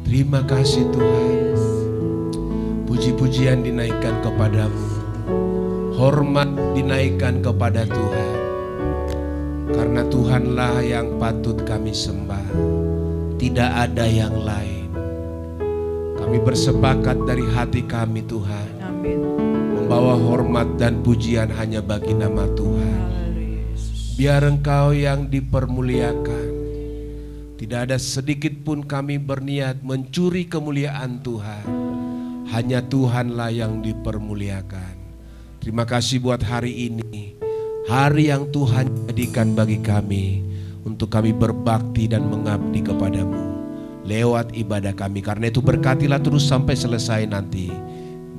Terima kasih Tuhan. Puji-pujian dinaikkan kepadamu, hormat dinaikkan kepada Tuhan. Karena Tuhanlah yang patut kami sembah, tidak ada yang lain. Kami bersepakat dari hati kami Tuhan, Amin. membawa hormat dan pujian hanya bagi nama Tuhan. Biar Engkau yang dipermuliakan. Tidak ada sedikit pun kami berniat mencuri kemuliaan Tuhan. Hanya Tuhanlah yang dipermuliakan. Terima kasih buat hari ini. Hari yang Tuhan jadikan bagi kami untuk kami berbakti dan mengabdi kepadamu lewat ibadah kami. Karena itu berkatilah terus sampai selesai nanti.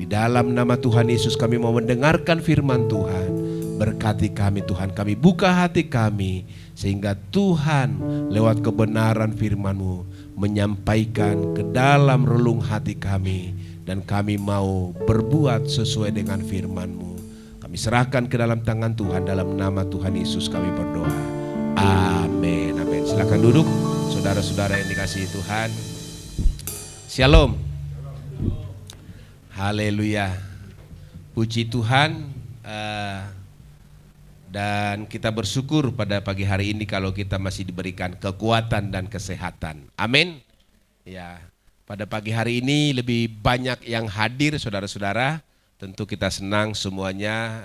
Di dalam nama Tuhan Yesus kami mau mendengarkan firman Tuhan. Berkati kami Tuhan, kami buka hati kami sehingga Tuhan lewat kebenaran firman-Mu menyampaikan ke dalam relung hati kami. Dan kami mau berbuat sesuai dengan firman-Mu. Kami serahkan ke dalam tangan Tuhan, dalam nama Tuhan Yesus kami berdoa. Amin, amin. Silakan duduk, saudara-saudara yang dikasihi Tuhan. Shalom. Haleluya. Puji Tuhan. Dan kita bersyukur pada pagi hari ini kalau kita masih diberikan kekuatan dan kesehatan. Amin. Ya, pada pagi hari ini lebih banyak yang hadir, saudara-saudara. Tentu kita senang semuanya.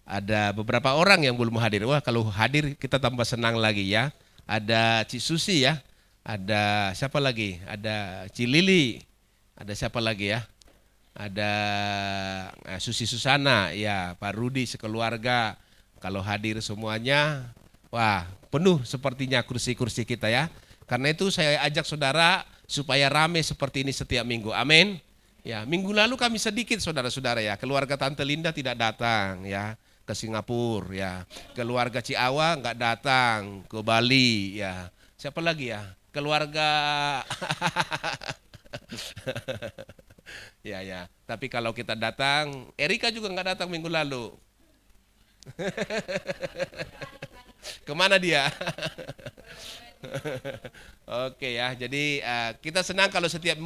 Ada beberapa orang yang belum hadir. Wah, kalau hadir kita tambah senang lagi ya. Ada Ci Susi ya. Ada siapa lagi? Ada Ci Lili. Ada siapa lagi ya? Ada Susi Susana, ya Pak Rudi sekeluarga. Kalau hadir semuanya, wah penuh sepertinya kursi-kursi kita ya. Karena itu saya ajak saudara supaya rame seperti ini setiap minggu. Amin. Ya, minggu lalu kami sedikit saudara-saudara ya. Keluarga Tante Linda tidak datang ya ke Singapura ya. Keluarga Ciawa nggak datang ke Bali ya. Siapa lagi ya? Keluarga ya ya. Tapi kalau kita datang, Erika juga nggak datang minggu lalu. Kemana dia? Oke ya. Jadi kita senang kalau setiap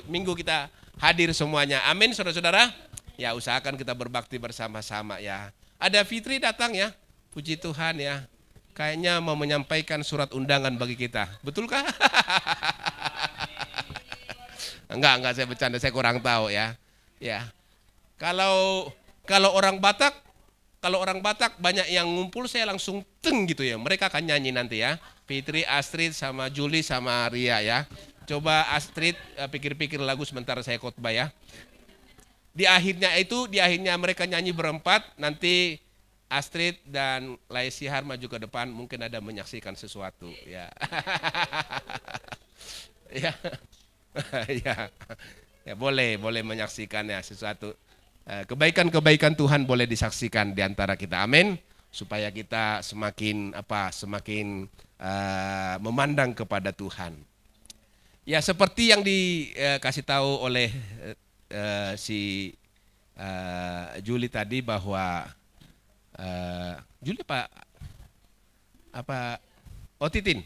minggu kita hadir semuanya. Amin, saudara-saudara. Ya, usahakan kita berbakti bersama-sama ya. Ada Fitri datang ya. Puji Tuhan ya. Kayaknya mau menyampaikan surat undangan bagi kita. Betulkah? Enggak saya bercanda, saya kurang tahu ya. Ya. Kalau orang Batak banyak yang ngumpul, saya langsung teng gitu ya. Mereka akan nyanyi nanti ya. Fitri, Astrid sama Juli sama Ria ya. Coba Astrid pikir-pikir lagu sebentar saya khotbah ya. Di akhirnya mereka nyanyi berempat, nanti Astrid dan Laisihar maju ke depan, mungkin ada menyaksikan sesuatu ya. Ya. Ya. Ya, boleh menyaksikan ya sesuatu. Kebaikan-kebaikan Tuhan boleh disaksikan di antara kita. Amin. Supaya kita semakin memandang kepada Tuhan. Ya, seperti yang dikasih tahu oleh si Juli tadi bahwa Juli Titin.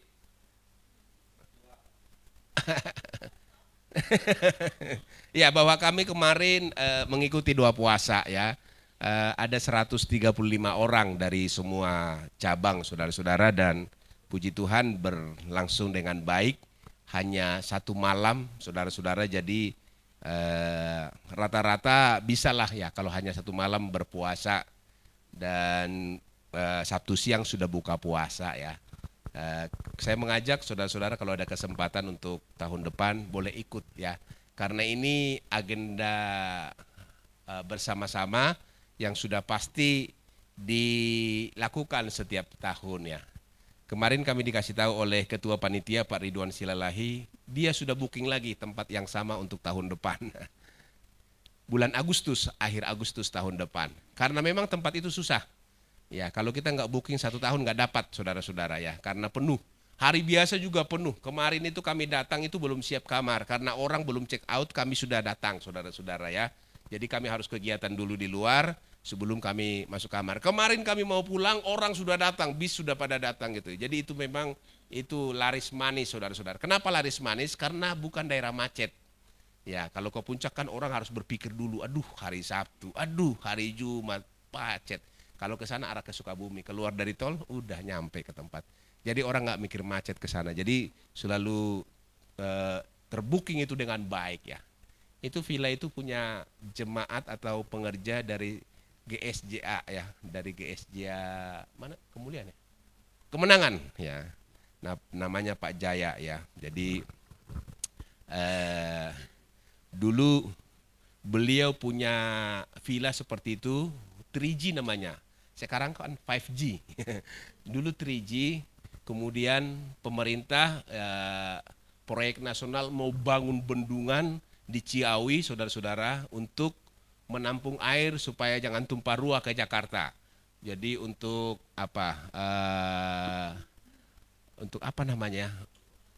Ya, bahwa kami kemarin mengikuti 2 puasa ya. Ada 135 orang dari semua cabang saudara-saudara, dan puji Tuhan berlangsung dengan baik. Hanya 1 malam saudara-saudara, jadi rata-rata bisalah ya kalau hanya 1 malam berpuasa, dan Sabtu siang sudah buka puasa ya. Saya mengajak saudara-saudara kalau ada kesempatan untuk tahun depan boleh ikut ya. Karena ini agenda bersama-sama yang sudah pasti dilakukan setiap tahun ya. Kemarin kami dikasih tahu oleh Ketua Panitia Pak Ridwan Silalahi, dia sudah booking lagi tempat yang sama untuk tahun depan. Bulan Agustus, akhir Agustus tahun depan. Karena memang tempat itu susah. Ya, kalau kita nggak booking 1 tahun nggak dapat saudara-saudara ya, karena penuh. Hari biasa juga penuh. Kemarin itu kami datang itu belum siap kamar, karena orang belum check out, kami sudah datang saudara-saudara ya. Jadi kami harus kegiatan dulu di luar sebelum kami masuk kamar. Kemarin kami mau pulang, orang sudah datang, bis sudah pada datang gitu. Jadi itu memang itu laris manis saudara-saudara. Kenapa laris manis? Karena bukan daerah macet. Ya, kalau ke puncak kan orang harus berpikir dulu, aduh hari Sabtu, aduh hari Jumat, macet. Kalau ke sana arah ke Sukabumi, keluar dari tol udah nyampe ke tempat. Jadi orang nggak mikir macet ke sana. Jadi selalu terbooking itu dengan baik ya. Itu villa itu punya jemaat atau pengerja dari GSJA ya, dari GSJA mana Kemuliaan ya, Kemenangan ya. Nah, namanya Pak Jaya ya. Jadi dulu beliau punya villa seperti itu, 3G namanya. Sekarang kan 5G. Dulu 3G, kemudian pemerintah proyek nasional mau bangun bendungan di Ciawi, saudara-saudara, untuk menampung air supaya jangan tumpah ruah ke Jakarta. Jadi untuk apa? Untuk apa namanya?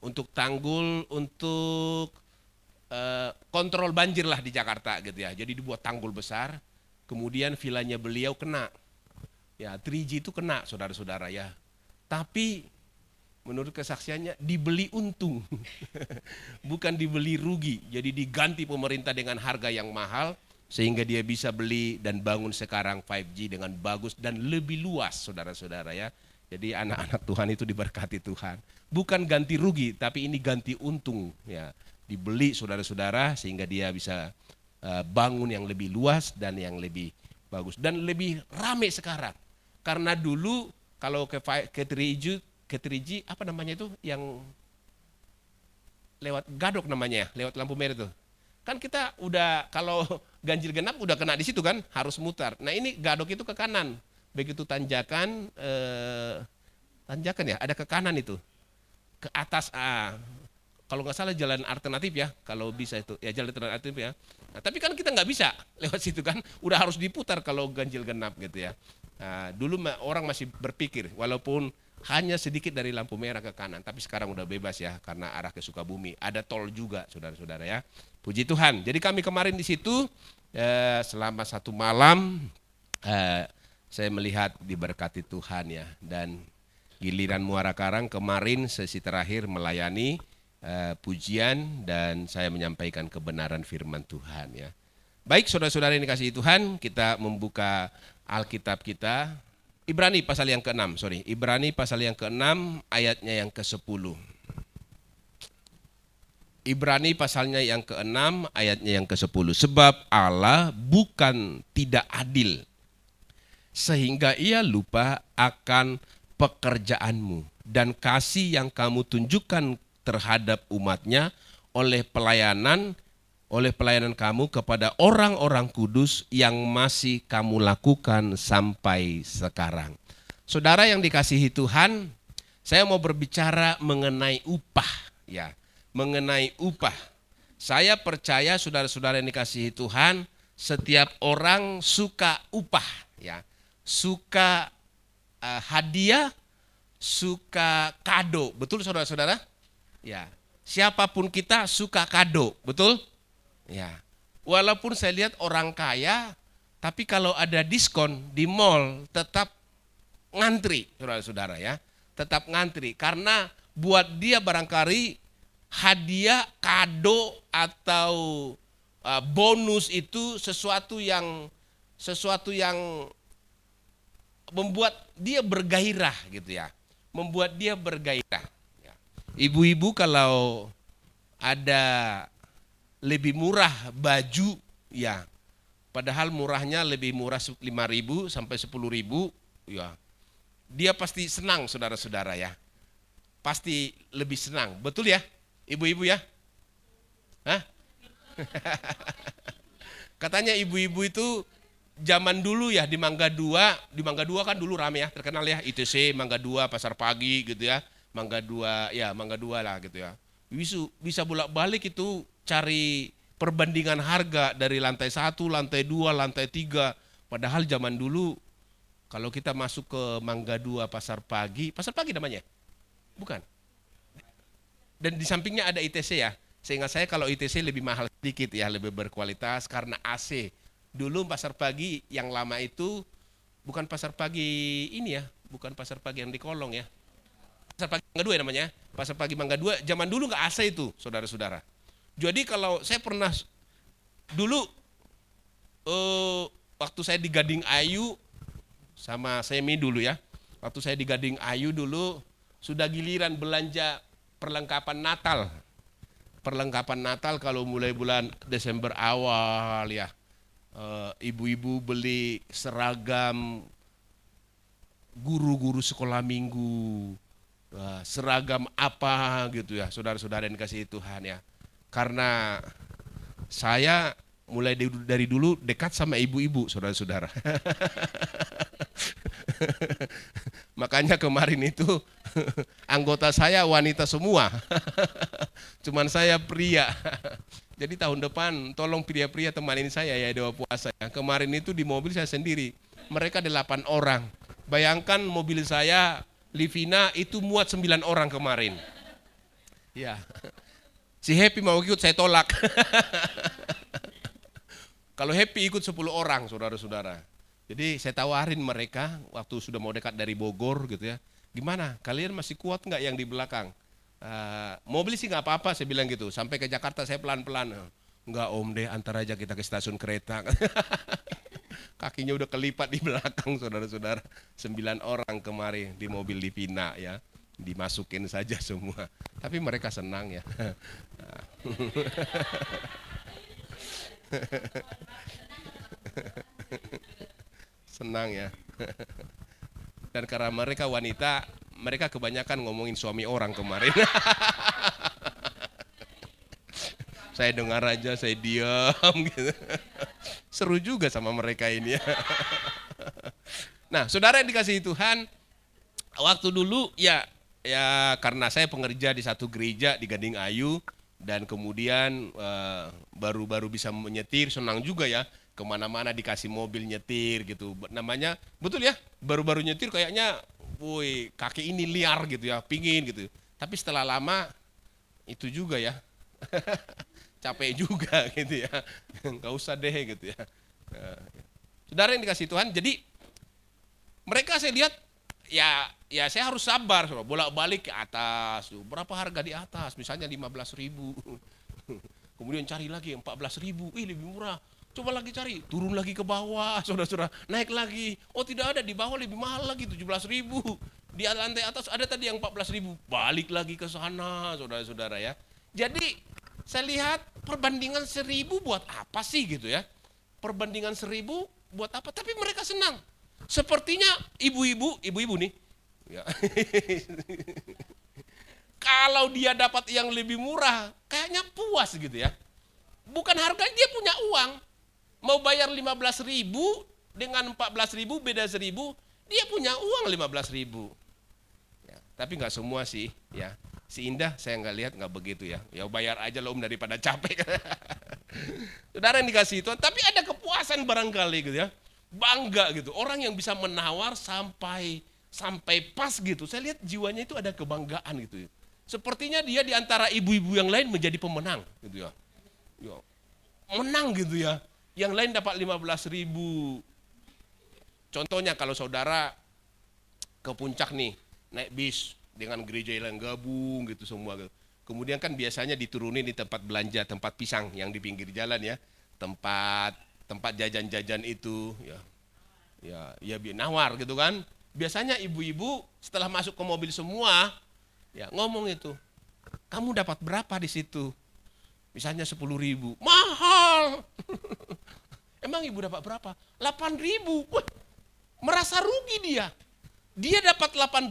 Untuk tanggul, untuk kontrol banjir lah di Jakarta gitu ya. Jadi dibuat tanggul besar. Kemudian vilanya beliau kena. Ya, 3G itu kena, saudara-saudara ya. Tapi menurut kesaksiannya dibeli untung, bukan dibeli rugi. Jadi diganti pemerintah dengan harga yang mahal, sehingga dia bisa beli dan bangun sekarang 5G dengan bagus dan lebih luas, saudara-saudara ya. Jadi anak-anak Tuhan itu diberkati Tuhan. Bukan ganti rugi, tapi ini ganti untung ya. Dibeli saudara-saudara sehingga dia bisa bangun yang lebih luas dan yang lebih bagus. Dan lebih rame sekarang. Karena dulu kalau ke 3G apa namanya itu yang lewat gadok namanya, lewat lampu merah itu. Kan kita udah kalau ganjil genap udah kena di situ kan, harus mutar. Nah ini gadok itu ke kanan, begitu tanjakan ya, ada ke kanan itu, ke atas. Kalau nggak salah jalan alternatif ya, kalau bisa itu ya jalan alternatif ya. Nah, tapi kan kita nggak bisa lewat situ kan, udah harus diputar kalau ganjil genap gitu ya. Nah, dulu orang masih berpikir, walaupun hanya sedikit dari lampu merah ke kanan, tapi sekarang udah bebas ya karena arah ke Sukabumi. Ada tol juga, saudara-saudara ya. Puji Tuhan. Jadi kami kemarin di situ selama 1 malam saya melihat diberkati Tuhan ya. Dan giliran Muara Karang kemarin sesi terakhir melayani pujian dan saya menyampaikan kebenaran firman Tuhan ya. Baik saudara-saudara yang dikasihi Tuhan, kita membuka Alkitab kita. Ibrani pasal yang ke-6, Ibrani pasal yang ke-6 ayatnya yang ke-10. Ibrani pasalnya yang ke-6 ayatnya yang ke-10. Sebab Allah bukan tidak adil, sehingga ia lupa akan pekerjaanmu dan kasih yang kamu tunjukkan terhadap umatnya oleh pelayanan kamu kepada orang-orang kudus yang masih kamu lakukan sampai sekarang. Saudara yang dikasihi Tuhan, saya mau berbicara mengenai upah ya, mengenai upah. Saya percaya saudara-saudara yang dikasihi Tuhan, setiap orang suka upah ya, suka hadiah, suka kado. Betul saudara-saudara? Ya, siapapun kita suka kado, betul? Ya, walaupun saya lihat orang kaya, tapi kalau ada diskon di mall tetap ngantri, saudara-saudara ya, tetap ngantri karena buat dia barangkali hadiah, kado atau bonus itu sesuatu yang membuat dia bergairah gitu ya, membuat dia bergairah. Ya. Ibu-ibu kalau ada lebih murah baju ya, padahal murahnya lebih murah 5.000 sampai 10.000 ya, dia pasti senang saudara-saudara ya, pasti lebih senang, betul ya ibu-ibu ya? Hah? Katanya ibu-ibu itu zaman dulu ya di Mangga 2 kan dulu rame ya, terkenal ya ITC Mangga 2 Pasar Pagi gitu ya, Mangga 2 lah gitu ya, bisa bolak-balik itu cari perbandingan harga dari lantai 1, lantai 2, lantai 3. Padahal zaman dulu kalau kita masuk ke Mangga 2 Pasar Pagi namanya? Bukan. Dan di sampingnya ada ITC ya. Sehingga saya kalau ITC lebih mahal sedikit ya, lebih berkualitas karena AC. Dulu pasar pagi yang lama itu bukan pasar pagi ini ya, bukan pasar pagi yang di Kolong ya. Pasar pagi Mangga 2 ya namanya. Pasar pagi Mangga 2 zaman dulu nggak AC itu, saudara-saudara. Jadi kalau saya pernah dulu waktu saya di Gading Ayu sama Semi dulu ya. Waktu saya di Gading Ayu dulu sudah giliran belanja perlengkapan Natal. Perlengkapan Natal kalau mulai bulan Desember awal ya. Ibu-ibu beli seragam guru-guru sekolah minggu, seragam apa gitu ya, saudara-saudara yang dikasihi Tuhan ya. Karena saya mulai dari dulu dekat sama ibu-ibu, saudara-saudara. Makanya kemarin itu anggota saya wanita semua, cuman saya pria. Jadi tahun depan tolong pria-pria temanin saya ya doa puasa. Kemarin itu di mobil saya sendiri, mereka 8 orang. Bayangkan mobil saya Livina itu muat 9 orang kemarin. Ya, si Happy mau ikut saya tolak. Kalau Happy ikut 10 orang saudara-saudara. Jadi saya tawarin mereka waktu sudah mau dekat dari Bogor gitu ya. Gimana? Kalian masih kuat nggak yang di belakang? Mobil sih nggak apa-apa saya bilang gitu. Sampai ke Jakarta saya pelan-pelan. Nggak om deh, antar aja kita ke stasiun kereta. Kakinya udah kelipat di belakang saudara-saudara. 9 orang kemarin di mobil Livina ya. Dimasukin saja semua. Tapi mereka senang ya. Senang ya. Dan karena mereka wanita, mereka kebanyakan ngomongin suami orang kemarin. Saya dengar aja, saya diam gitu. Seru juga sama mereka ini ya. Nah, saudara yang dikasihi Tuhan, waktu dulu ya karena saya pengerja di satu gereja di Gading Ayu dan kemudian baru-baru bisa menyetir, senang juga ya. Kemana-mana dikasih mobil nyetir gitu. Namanya, betul ya, baru-baru nyetir kayaknya, woi kaki ini liar gitu ya, pingin gitu. Tapi setelah lama, itu juga ya, capek juga gitu ya. Nggak usah deh gitu ya. Saudara yang dikasih Tuhan, jadi mereka saya lihat, ya saya harus sabar, bolak-balik ke atas. Berapa harga di atas, misalnya 15.000. Kemudian cari lagi 14.000, lebih murah. Coba lagi cari, turun lagi ke bawah, saudara-saudara, naik lagi. Oh tidak ada, di bawah lebih mahal lagi, 17.000. Di lantai atas ada tadi yang 14.000, balik lagi ke sana, saudara-saudara ya. Jadi saya lihat perbandingan 1.000 buat apa sih gitu ya. Perbandingan 1.000 buat apa, tapi mereka senang. Sepertinya ibu-ibu nih, ya. Kalau dia dapat yang lebih murah, kayaknya puas gitu ya. Bukan harganya, dia punya uang. Mau bayar 15.000 dengan 14.000 beda 1.000, dia punya uang 15.000. Ya, tapi nggak semua sih, ya. Si Indah saya nggak lihat nggak begitu ya. Ya bayar aja loh om daripada capek. Saudara yang dikasih Tuhan, tapi ada kepuasan barangkali gitu ya. Bangga gitu. Orang yang bisa menawar sampai pas gitu. Saya lihat jiwanya itu ada kebanggaan gitu. Sepertinya dia di antara ibu-ibu yang lain menjadi pemenang gitu ya. Ya. Menang gitu ya. Yang lain dapat 15.000. Contohnya kalau saudara ke puncak nih, naik bis dengan gereja yang gabung gitu semua. Kemudian kan biasanya diturunin di tempat belanja, tempat pisang yang di pinggir jalan ya. Tempat jajan-jajan itu ya nawar gitu kan. Biasanya ibu-ibu setelah masuk ke mobil semua ya ngomong itu, kamu dapat berapa di situ? Misalnya 10.000, mahal. Emang ibu dapat berapa? 8.000. Wah, merasa rugi dia. Dia dapat 8.000,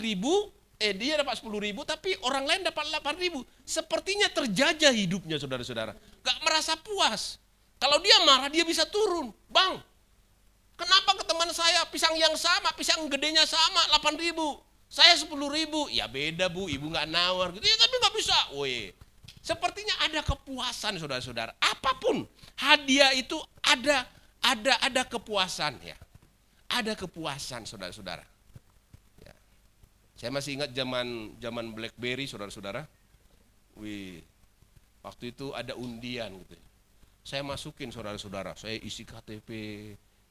dia dapat 10.000, tapi orang lain dapat 8.000. Sepertinya terjajah hidupnya saudara-saudara. Gak merasa puas. Kalau dia marah dia bisa turun. Bang, kenapa ke teman saya pisang yang sama, pisang gedenya sama 8.000. Saya 10.000. Ya beda bu, ibu gak nawar gitu. Ya tapi gak bisa. Woi. Sepertinya ada kepuasan saudara-saudara. Apapun hadiah itu ada kepuasan ya. Ada kepuasan saudara-saudara. Ya. Saya masih ingat zaman BlackBerry saudara-saudara. Waktu itu ada undian gitu. Saya masukin saudara-saudara, saya isi KTP.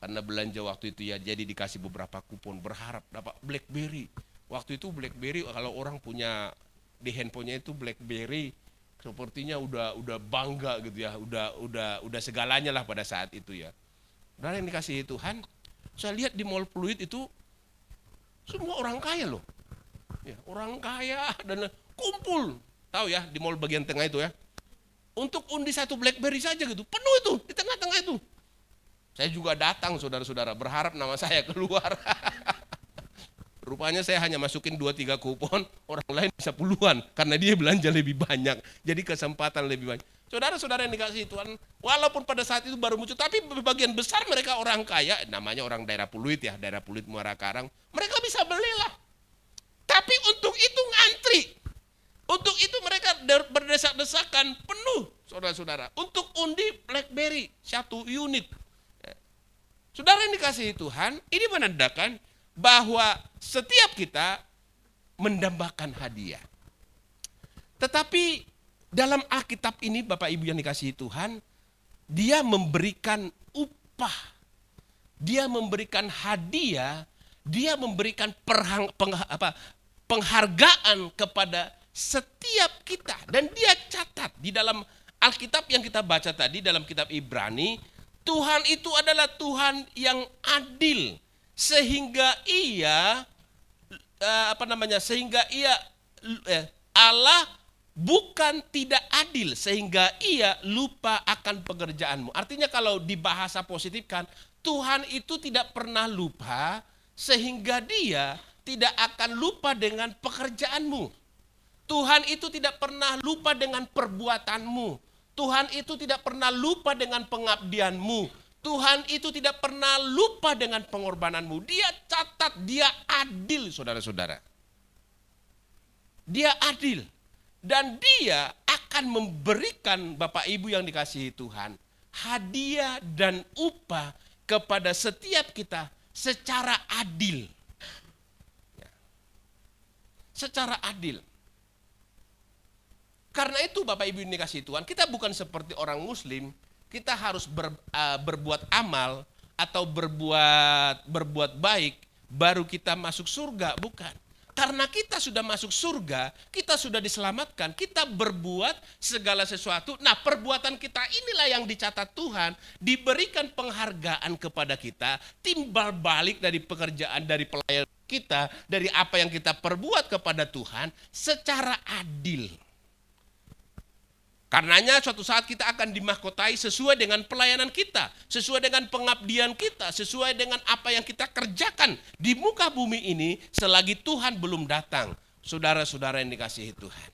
Karena belanja waktu itu ya, jadi dikasih beberapa kupon, berharap dapat BlackBerry. Waktu itu BlackBerry, kalau orang punya di handphonenya itu BlackBerry, sepertinya udah bangga gitu ya, udah segalanya lah pada saat itu ya. Dan yang dikasih Tuhan, saya lihat di Mall Pluit itu semua orang kaya loh. Ya, orang kaya dan kumpul, tahu ya, di mall bagian tengah itu ya. Untuk undi satu BlackBerry saja gitu, penuh itu di tengah-tengah itu. Saya juga datang saudara-saudara, berharap nama saya keluar. Rupanya saya hanya masukin 2-3 kupon, orang lain bisa puluhan karena dia belanja lebih banyak. Jadi kesempatan lebih banyak. Saudara-saudara yang dikasih Tuhan, walaupun pada saat itu baru muncul, tapi bagian besar mereka orang kaya, namanya orang daerah Pluit ya, daerah Pluit Muara Karang, mereka bisa belilah. Tapi untuk itu ngantri. Untuk itu mereka berdesak-desakan penuh, saudara-saudara, untuk undi BlackBerry 1 unit. Saudara yang dikasihi Tuhan, ini menandakan bahwa setiap kita mendambakan hadiah. Tetapi dalam Alkitab ini Bapak Ibu yang dikasihi Tuhan, dia memberikan upah, dia memberikan hadiah, dia memberikan penghargaan kepada setiap kita. Dan dia catat di dalam Alkitab yang kita baca tadi dalam kitab Ibrani, Tuhan itu adalah Tuhan yang adil, sehingga ia Allah bukan tidak adil sehingga ia lupa akan pekerjaanmu. Artinya kalau di bahasa positifkan, Tuhan itu tidak pernah lupa sehingga dia tidak akan lupa dengan pekerjaanmu. Tuhan itu tidak pernah lupa dengan perbuatanmu. Tuhan itu tidak pernah lupa dengan pengabdianmu. Tuhan itu tidak pernah lupa dengan pengorbananmu. Dia catat, dia adil saudara-saudara. Dia adil. Dan dia akan memberikan Bapak Ibu yang dikasihi Tuhan, hadiah dan upah kepada setiap kita secara adil. Secara adil. Karena itu Bapak Ibu yang dikasihi Tuhan, kita bukan seperti orang Muslim, kita harus berbuat amal atau berbuat baik baru kita masuk surga, bukan. Karena kita sudah masuk surga, kita sudah diselamatkan, kita berbuat segala sesuatu. Nah, perbuatan kita inilah yang dicatat Tuhan, diberikan penghargaan kepada kita, timbal balik dari pekerjaan, dari pelayanan kita, dari apa yang kita perbuat kepada Tuhan secara adil. Karenanya suatu saat kita akan dimahkotai sesuai dengan pelayanan kita, sesuai dengan pengabdian kita, sesuai dengan apa yang kita kerjakan di muka bumi ini selagi Tuhan belum datang. Saudara-saudara yang dikasihi Tuhan.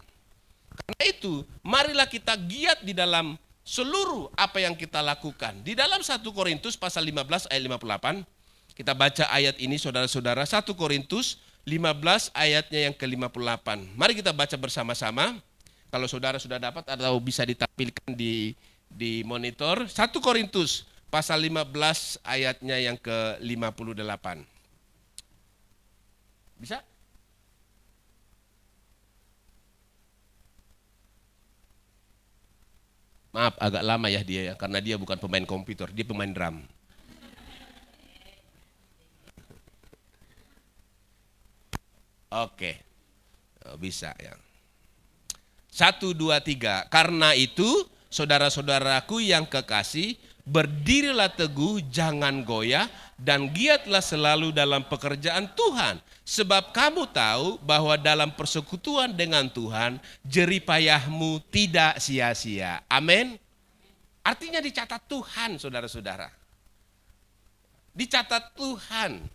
Karena itu, marilah kita giat di dalam seluruh apa yang kita lakukan. Di dalam 1 Korintus pasal 15 ayat 58, kita baca ayat ini saudara-saudara, 1 Korintus 15 ayatnya yang ke-58. Mari kita baca bersama-sama. Kalau saudara sudah dapat atau bisa ditampilkan di monitor, 1 Korintus pasal 15 ayatnya yang ke-58. Bisa? Maaf, agak lama ya dia ya, karena dia bukan pemain komputer, dia pemain drum. Oke, bisa ya. 1, 2, 3. Karena itu, saudara-saudaraku yang kekasih, berdirilah teguh, jangan goyah, dan giatlah selalu dalam pekerjaan Tuhan. Sebab kamu tahu bahwa dalam persekutuan dengan Tuhan, jeripayahmu tidak sia-sia. Amin. Artinya dicatat Tuhan, saudara-saudara. Dicatat Tuhan.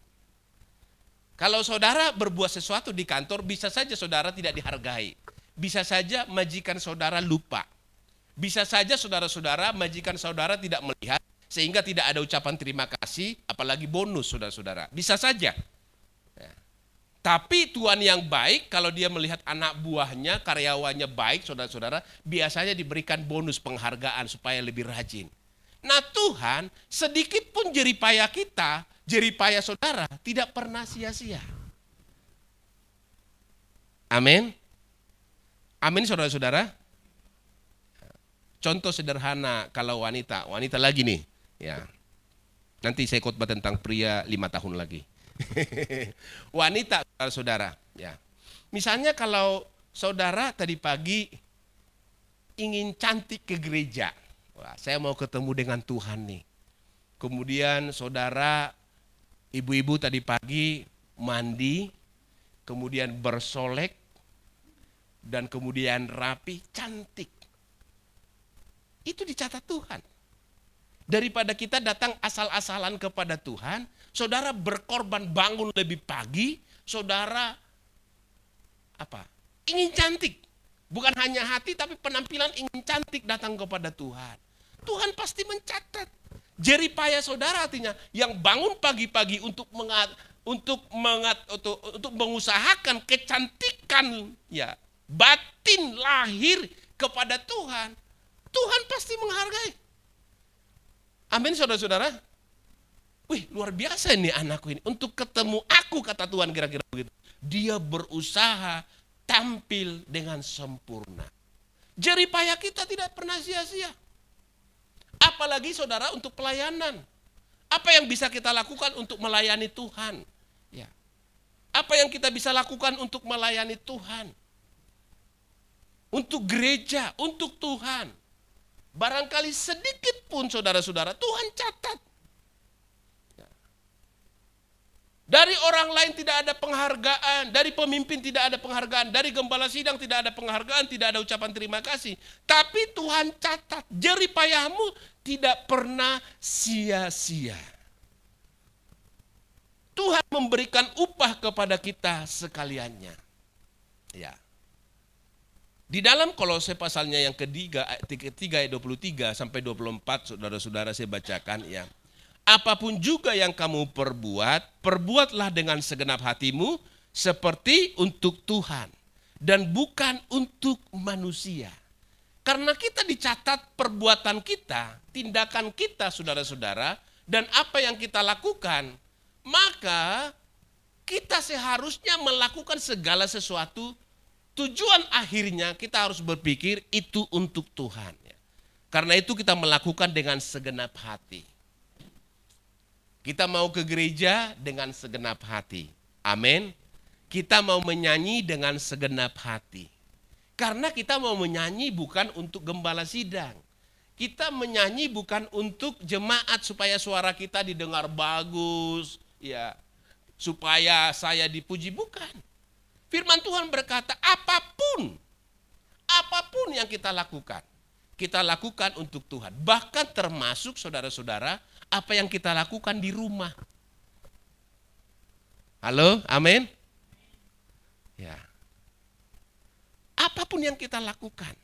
Kalau saudara berbuat sesuatu di kantor, bisa saja saudara tidak dihargai. Bisa saja majikan saudara lupa. Bisa saja saudara-saudara, majikan saudara tidak melihat sehingga tidak ada ucapan terima kasih, apalagi bonus saudara-saudara. Bisa saja. Ya. Tapi Tuhan yang baik, kalau dia melihat anak buahnya, karyawannya baik saudara-saudara, biasanya diberikan bonus penghargaan supaya lebih rajin. Nah Tuhan, sedikit pun jeripaya kita, jeripaya saudara, tidak pernah sia-sia. Amin. Amin saudara-saudara. Contoh sederhana kalau wanita lagi nih, ya. Nanti saya khotbah tentang pria 5 tahun lagi. Wanita, saudara, ya. Misalnya kalau saudara tadi pagi ingin cantik ke gereja. Wah, saya mau ketemu dengan Tuhan nih. Kemudian saudara, ibu-ibu tadi pagi mandi, kemudian bersolek, dan kemudian rapi, cantik. Itu dicatat Tuhan. Daripada kita datang asal-asalan kepada Tuhan, saudara berkorban bangun lebih pagi, saudara ingin cantik. Bukan hanya hati tapi penampilan ingin cantik datang kepada Tuhan. Tuhan pasti mencatat. Jeripaya saudara artinya yang bangun pagi-pagi untuk mengusahakan kecantikan ya batin lahir kepada Tuhan. Tuhan pasti menghargai. Amin saudara-saudara. Wih, luar biasa ini anakku ini. Untuk ketemu aku, kata Tuhan kira-kira begitu. Dia berusaha tampil dengan sempurna. Jeripaya kita tidak pernah sia-sia. Apalagi saudara untuk pelayanan. Apa yang bisa kita lakukan untuk melayani Tuhan? Ya. Apa yang kita bisa lakukan untuk melayani Tuhan? Untuk gereja, untuk Tuhan. Barangkali sedikit pun saudara-saudara, Tuhan catat. Dari orang lain tidak ada penghargaan, dari pemimpin tidak ada penghargaan, dari gembala sidang tidak ada penghargaan, tidak ada ucapan terima kasih. Tapi Tuhan catat, jeripayahmu tidak pernah sia-sia. Tuhan memberikan upah kepada kita sekaliannya. Ya. Di dalam Kolose pasalnya yang ketiga ayat 23 sampai 24, saudara-saudara saya bacakan ya. Apapun juga yang kamu perbuat, perbuatlah dengan segenap hatimu seperti untuk Tuhan dan bukan untuk manusia. Karena kita dicatat perbuatan kita, tindakan kita saudara-saudara, dan apa yang kita lakukan, maka kita seharusnya melakukan segala sesuatu, tujuan akhirnya kita harus berpikir itu untuk Tuhan. Karena itu kita melakukan dengan segenap hati. Kita mau ke gereja dengan segenap hati. Amin. Kita mau menyanyi dengan segenap hati. Karena kita mau menyanyi bukan untuk gembala sidang. Kita menyanyi bukan untuk jemaat supaya suara kita didengar bagus, ya. Supaya saya dipuji, bukan. Firman Tuhan berkata, apapun yang kita lakukan untuk Tuhan. Bahkan termasuk saudara-saudara, apa yang kita lakukan di rumah. Halo, amin. Ya. Apapun yang kita lakukan,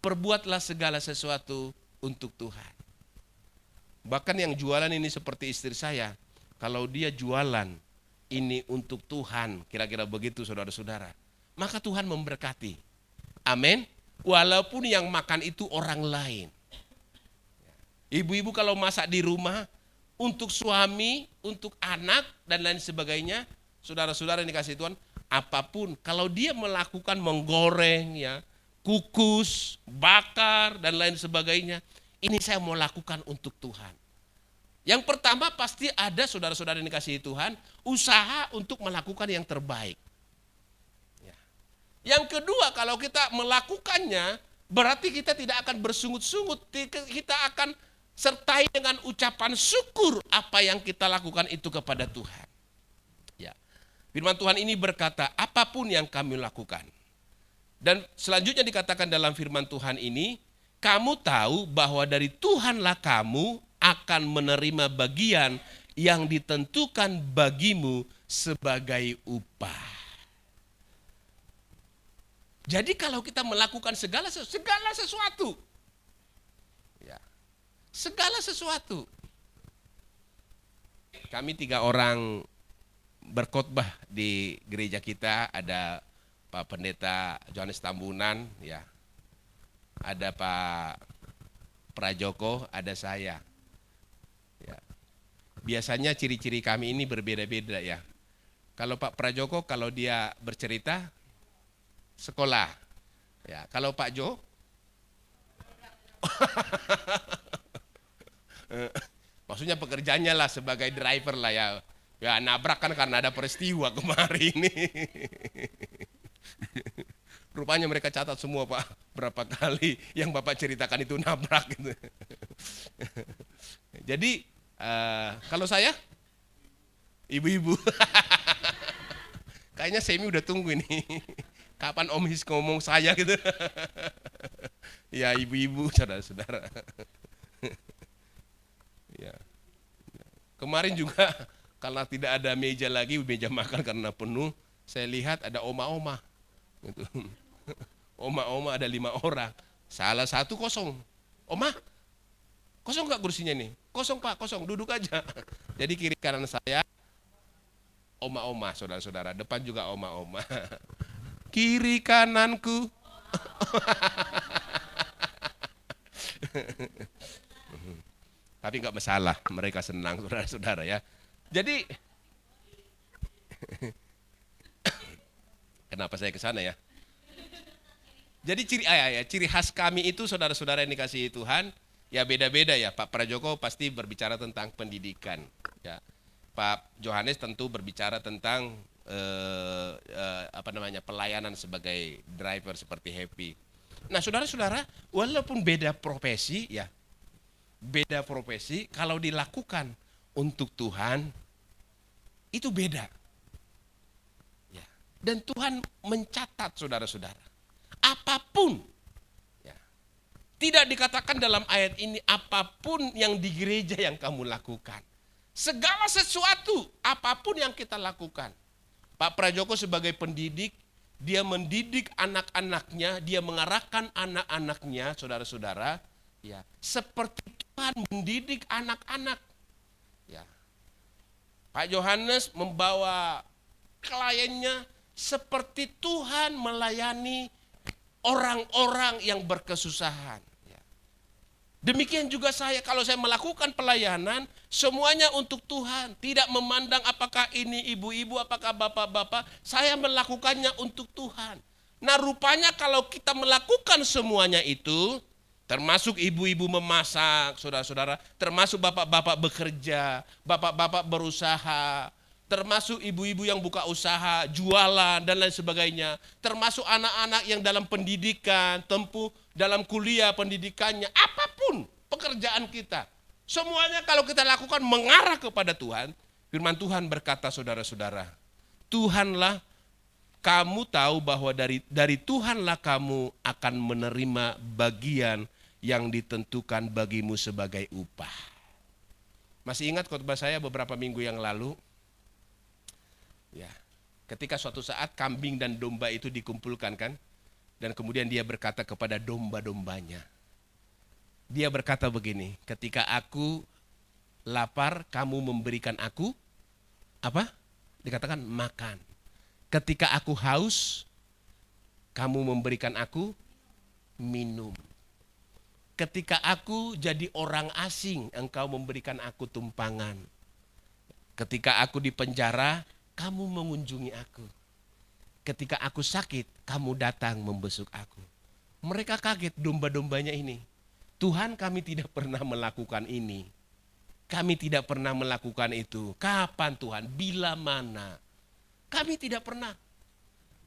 perbuatlah segala sesuatu untuk Tuhan. Bahkan yang jualan ini seperti istri saya, kalau dia jualan ini untuk Tuhan, kira-kira begitu saudara-saudara, maka Tuhan memberkati. Amin. Walaupun yang makan itu orang lain. Ibu-ibu kalau masak di rumah untuk suami, untuk anak dan lain sebagainya, saudara-saudara yang dikasihi Tuhan, apapun kalau dia melakukan menggoreng ya, kukus, bakar dan lain sebagainya, ini saya mau lakukan untuk Tuhan. Yang pertama pasti ada saudara-saudara yang dikasihi Tuhan, usaha untuk melakukan yang terbaik. Ya. Yang kedua, kalau kita melakukannya, berarti kita tidak akan bersungut-sungut, kita akan sertai dengan ucapan syukur apa yang kita lakukan itu kepada Tuhan. Ya. Firman Tuhan ini berkata, apapun yang kami lakukan. Dan selanjutnya dikatakan dalam firman Tuhan ini, kamu tahu bahwa dari Tuhanlah kamu akan menerima bagian yang ditentukan bagimu sebagai upah. Jadi kalau kita melakukan segala sesuatu, ya, segala sesuatu. Kami 3 orang berkhotbah di gereja kita, ada Pak Pendeta Johannes Tambunan, ya, ada Pak Prajoko, ada saya. Ya. Biasanya ciri-ciri kami ini berbeda-beda ya. Kalau Pak Prajoko kalau dia bercerita sekolah, ya. Kalau Pak Jo Maksudnya pekerjaannya lah sebagai driver lah ya. Ya nabrak kan karena ada peristiwa kemarin ini. Rupanya mereka catat semua Pak, berapa kali yang Bapak ceritakan itu nabrak gitu. Jadi kalau saya, ibu-ibu, kayaknya Semi udah tunggu ini. Kapan Om His ngomong saya gitu. Ya ibu-ibu, saudara-saudara. Ya. Kemarin juga karena tidak ada meja lagi, meja makan karena penuh, saya lihat ada oma-oma. Gitu. Oma-oma ada 5 orang, salah satu kosong. Oma, kosong nggak kursinya nih? Kosong Pak, kosong, duduk aja. Jadi kiri kanan saya oma-oma, saudara-saudara. Depan juga oma-oma. Kiri kananku. Tapi nggak masalah, mereka senang, saudara-saudara ya. Jadi kenapa saya ke sana ya? Jadi ciri khas kami itu saudara-saudara yang dikasihi Tuhan, ya beda-beda ya. Pak Prajoko pasti berbicara tentang pendidikan. Ya. Pak Johannes tentu berbicara tentang pelayanan sebagai driver seperti Happy. Nah saudara-saudara, walaupun beda profesi ya, beda profesi, kalau dilakukan untuk Tuhan itu beda. Ya. Dan Tuhan mencatat saudara-saudara. Apapun, ya, tidak dikatakan dalam ayat ini apapun yang di gereja yang kamu lakukan. Segala sesuatu, apapun yang kita lakukan. Pak Prajoko sebagai pendidik, dia mendidik anak-anaknya, dia mengarahkan anak-anaknya, saudara-saudara, ya, seperti Tuhan mendidik anak-anak. Ya. Pak Johannes membawa kliennya seperti Tuhan melayani orang-orang yang berkesusahan. Demikian juga saya, kalau saya melakukan pelayanan, semuanya untuk Tuhan. Tidak memandang apakah ini ibu-ibu, apakah bapak-bapak, saya melakukannya untuk Tuhan. Nah rupanya kalau kita melakukan semuanya itu, termasuk ibu-ibu memasak, saudara-saudara, termasuk bapak-bapak bekerja, bapak-bapak berusaha, termasuk ibu-ibu yang buka usaha, jualan, dan lain sebagainya. Termasuk anak-anak yang dalam pendidikan, tempuh dalam kuliah pendidikannya. Apapun pekerjaan kita. Semuanya kalau kita lakukan mengarah kepada Tuhan. Firman Tuhan berkata saudara-saudara, Tuhanlah, kamu tahu bahwa dari Tuhanlah kamu akan menerima bagian yang ditentukan bagimu sebagai upah. Masih ingat khotbah saya beberapa minggu yang lalu? Ya, ketika suatu saat kambing dan domba itu dikumpulkan kan, dan kemudian dia berkata kepada domba-dombanya, dia berkata begini, ketika aku lapar, kamu memberikan aku apa? Dikatakan makan. Ketika aku haus, kamu memberikan aku minum. Ketika aku jadi orang asing, engkau memberikan aku tumpangan. Ketika aku di penjara, kamu mengunjungi aku. Ketika aku sakit, kamu datang membesuk aku. Mereka kaget domba-dombanya ini. Tuhan, kami tidak pernah melakukan ini. Kami tidak pernah melakukan itu. Kapan Tuhan? Bila mana? Kami tidak pernah.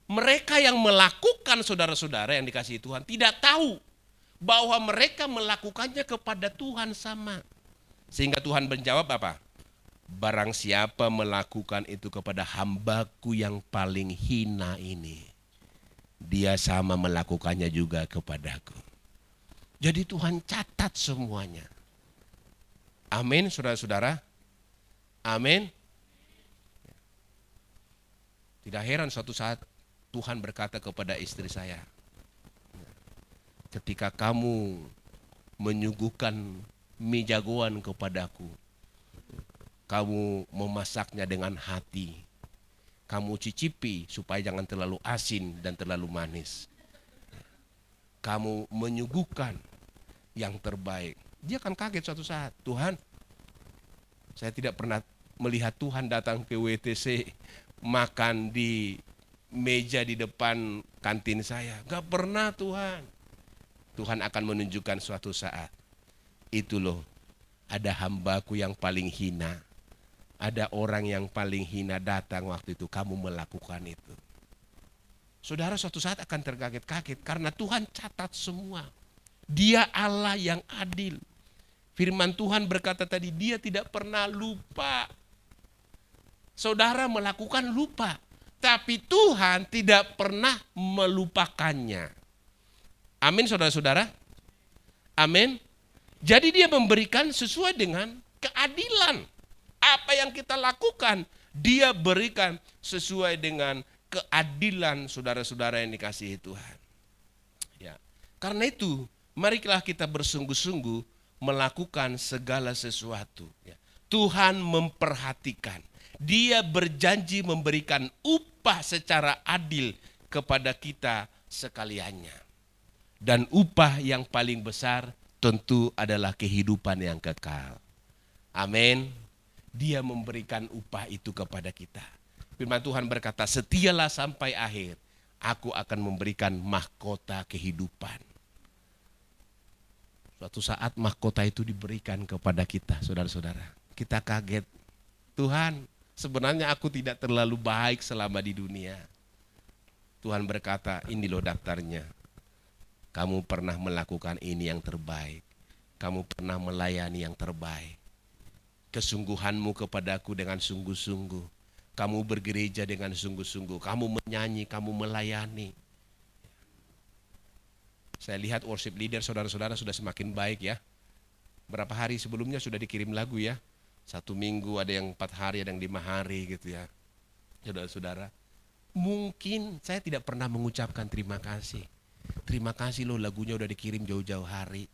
Mereka yang melakukan saudara-saudara yang dikasihi Tuhan tidak tahu bahwa mereka melakukannya kepada Tuhan sama. Sehingga Tuhan menjawab apa? Barang siapa melakukan itu kepada hambaku yang paling hina ini, dia sama melakukannya juga kepadaku. Jadi Tuhan catat semuanya. Amin, saudara-saudara. Amin. Tidak heran suatu saat Tuhan berkata kepada istri saya, ketika kamu menyuguhkan mie jagoan kepadaku, kamu memasaknya dengan hati. Kamu cicipi supaya jangan terlalu asin dan terlalu manis. Kamu menyuguhkan yang terbaik. Dia akan kaget suatu saat. Tuhan, saya tidak pernah melihat Tuhan datang ke WTC makan di meja di depan kantin saya. Gak pernah Tuhan. Tuhan akan menunjukkan suatu saat. Itu loh, ada hambaku yang paling hina. Ada orang yang paling hina datang waktu itu, kamu melakukan itu. Saudara suatu saat akan terkaget-kaget karena Tuhan catat semua. Dia Allah yang adil. Firman Tuhan berkata tadi, dia tidak pernah lupa. Saudara melakukan lupa, tapi Tuhan tidak pernah melupakannya. Amin saudara-saudara. Amin. Jadi dia memberikan sesuai dengan keadilan. Apa yang kita lakukan, dia berikan sesuai dengan keadilan saudara-saudara yang dikasihi Tuhan. Ya. Karena itu, marilah kita bersungguh-sungguh melakukan segala sesuatu. Ya. Tuhan memperhatikan. Dia berjanji memberikan upah secara adil kepada kita sekaliannya. Dan upah yang paling besar tentu adalah kehidupan yang kekal. Amin. Dia memberikan upah itu kepada kita. Firman Tuhan berkata, setialah sampai akhir, aku akan memberikan mahkota kehidupan. Suatu saat mahkota itu diberikan kepada kita, saudara-saudara. Kita kaget, Tuhan, sebenarnya aku tidak terlalu baik selama di dunia. Tuhan berkata, ini loh daftarnya. Kamu pernah melakukan ini yang terbaik. Kamu pernah melayani yang terbaik. Kesungguhanmu kepadaku dengan sungguh-sungguh. Kamu bergereja dengan sungguh-sungguh. Kamu menyanyi, kamu melayani. Saya lihat worship leader saudara-saudara sudah semakin baik ya. Berapa hari sebelumnya sudah dikirim lagu ya. 1 minggu, ada yang 4 hari, ada yang 5 hari gitu ya. Saudara-saudara, mungkin saya tidak pernah mengucapkan terima kasih. Terima kasih loh, lagunya udah dikirim jauh-jauh hari.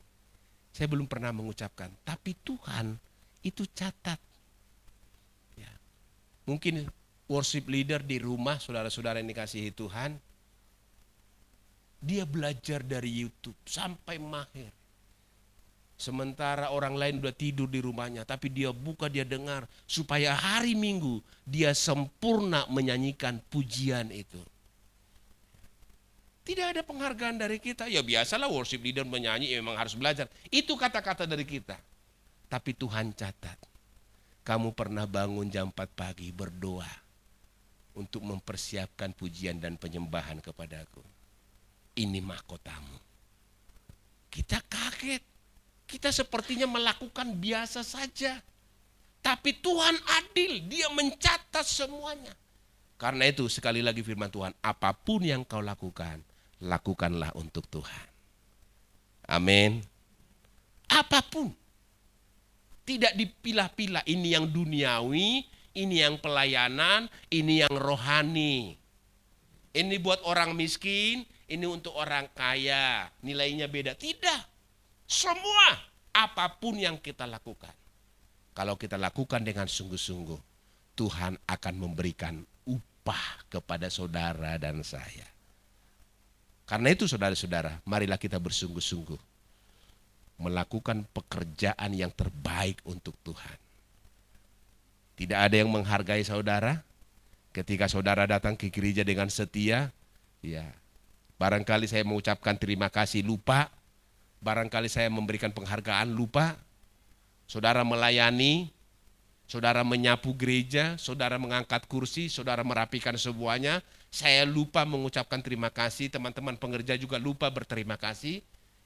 Saya belum pernah mengucapkan, tapi Tuhan itu catat. Ya. Mungkin worship leader di rumah, saudara-saudara yang dikasihi Tuhan, dia belajar dari YouTube sampai mahir. Sementara orang lain udah tidur di rumahnya, tapi dia buka, dia dengar, supaya hari Minggu dia sempurna menyanyikan pujian itu. Tidak ada penghargaan dari kita. Ya biasalah worship leader menyanyi, ya memang harus belajar. Itu kata-kata dari kita. Tapi Tuhan catat, kamu pernah bangun jam 4 pagi berdoa untuk mempersiapkan pujian dan penyembahan kepadaku. Ini mahkotamu. Kita kaget. Kita sepertinya melakukan biasa saja. Tapi Tuhan adil, dia mencatat semuanya. Karena itu sekali lagi firman Tuhan, apapun yang kau lakukan, lakukanlah untuk Tuhan. Amin. Apapun. Tidak dipilah-pilah, ini yang duniawi, ini yang pelayanan, ini yang rohani. Ini buat orang miskin, ini untuk orang kaya, nilainya beda. Tidak, semua apapun yang kita lakukan. Kalau kita lakukan dengan sungguh-sungguh, Tuhan akan memberikan upah kepada saudara dan saya. Karena itu saudara-saudara, marilah kita bersungguh-sungguh melakukan pekerjaan yang terbaik untuk Tuhan. Tidak ada yang menghargai saudara ketika saudara datang ke gereja dengan setia. Ya, barangkali saya mengucapkan terima kasih lupa, barangkali saya memberikan penghargaan lupa. Saudara melayani, saudara menyapu gereja, saudara mengangkat kursi, saudara merapikan semuanya. Saya lupa mengucapkan terima kasih, teman-teman pengerja juga lupa berterima kasih.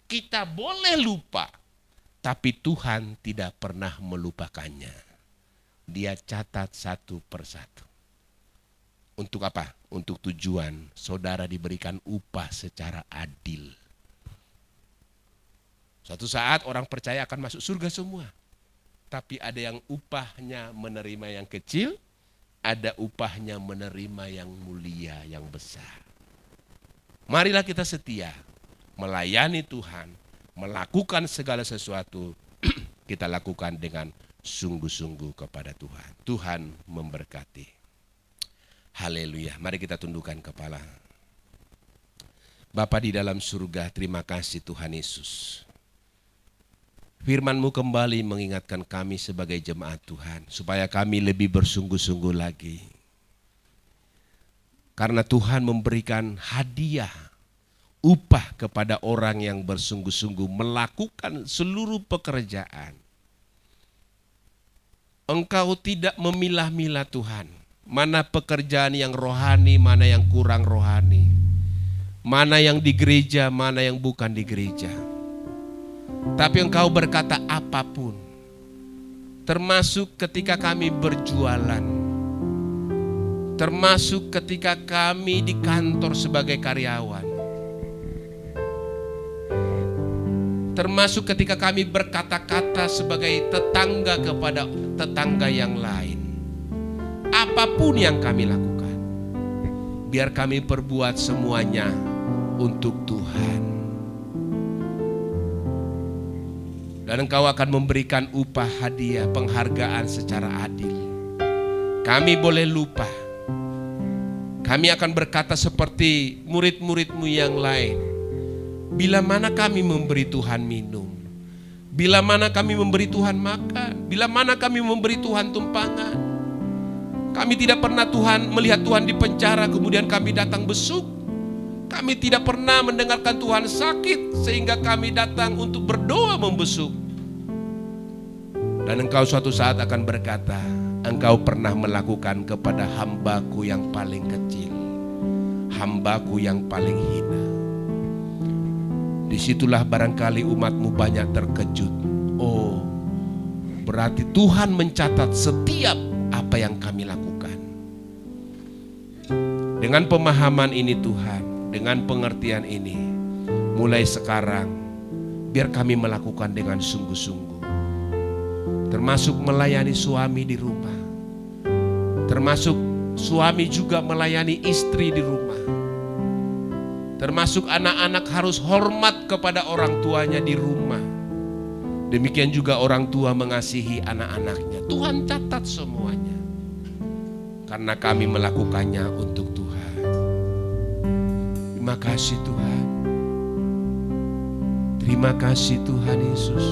Kita boleh lupa, tapi Tuhan tidak pernah melupakannya. Dia catat satu persatu. Untuk apa? Untuk tujuan saudara diberikan upah secara adil. Suatu saat orang percaya akan masuk surga semua. Tapi ada yang upahnya menerima yang kecil, ada upahnya menerima yang mulia, yang besar. Marilah kita setia, melayani Tuhan, melakukan segala sesuatu, kita lakukan dengan sungguh-sungguh kepada Tuhan. Tuhan memberkati. Haleluya. Mari kita tundukkan kepala. Bapa di dalam surga, terima kasih Tuhan Yesus. Firman-Mu kembali mengingatkan kami sebagai jemaat Tuhan, supaya kami lebih bersungguh-sungguh lagi. Karena Tuhan memberikan hadiah upah kepada orang yang bersungguh-sungguh melakukan seluruh pekerjaan. Engkau tidak memilah-milah Tuhan, mana pekerjaan yang rohani, mana yang kurang rohani, mana yang di gereja, mana yang bukan di gereja. Tapi Engkau berkata apapun, termasuk ketika kami berjualan, termasuk ketika kami di kantor sebagai karyawan, termasuk ketika kami berkata-kata sebagai tetangga kepada tetangga yang lain. Apapun yang kami lakukan, biar kami perbuat semuanya untuk Tuhan. Dan Engkau akan memberikan upah, hadiah, penghargaan secara adil. Kami boleh lupa. Kami akan berkata seperti murid-murid-Mu yang lain. Bila mana kami memberi Tuhan minum, bila mana kami memberi Tuhan makan, bila mana kami memberi Tuhan tumpangan. Kami tidak pernah Tuhan melihat Tuhan di penjara kemudian kami datang besuk. Kami tidak pernah mendengarkan Tuhan sakit sehingga kami datang untuk berdoa membesuk. Dan Engkau suatu saat akan berkata, Engkau pernah melakukan kepada hambaku yang paling kecil, hambaku yang paling hina. Disitulah barangkali umat-Mu banyak terkejut. Oh, berarti Tuhan mencatat setiap apa yang kami lakukan. Dengan pemahaman ini Tuhan, dengan pengertian ini, mulai sekarang biar kami melakukan dengan sungguh-sungguh. Termasuk melayani suami di rumah, termasuk suami juga melayani istri di rumah, termasuk anak-anak harus hormat kepada orang tuanya di rumah. Demikian juga orang tua mengasihi anak-anaknya. Tuhan catat semuanya, karena kami melakukannya untuk Tuhan. Terima kasih Tuhan. Terima kasih Tuhan Yesus.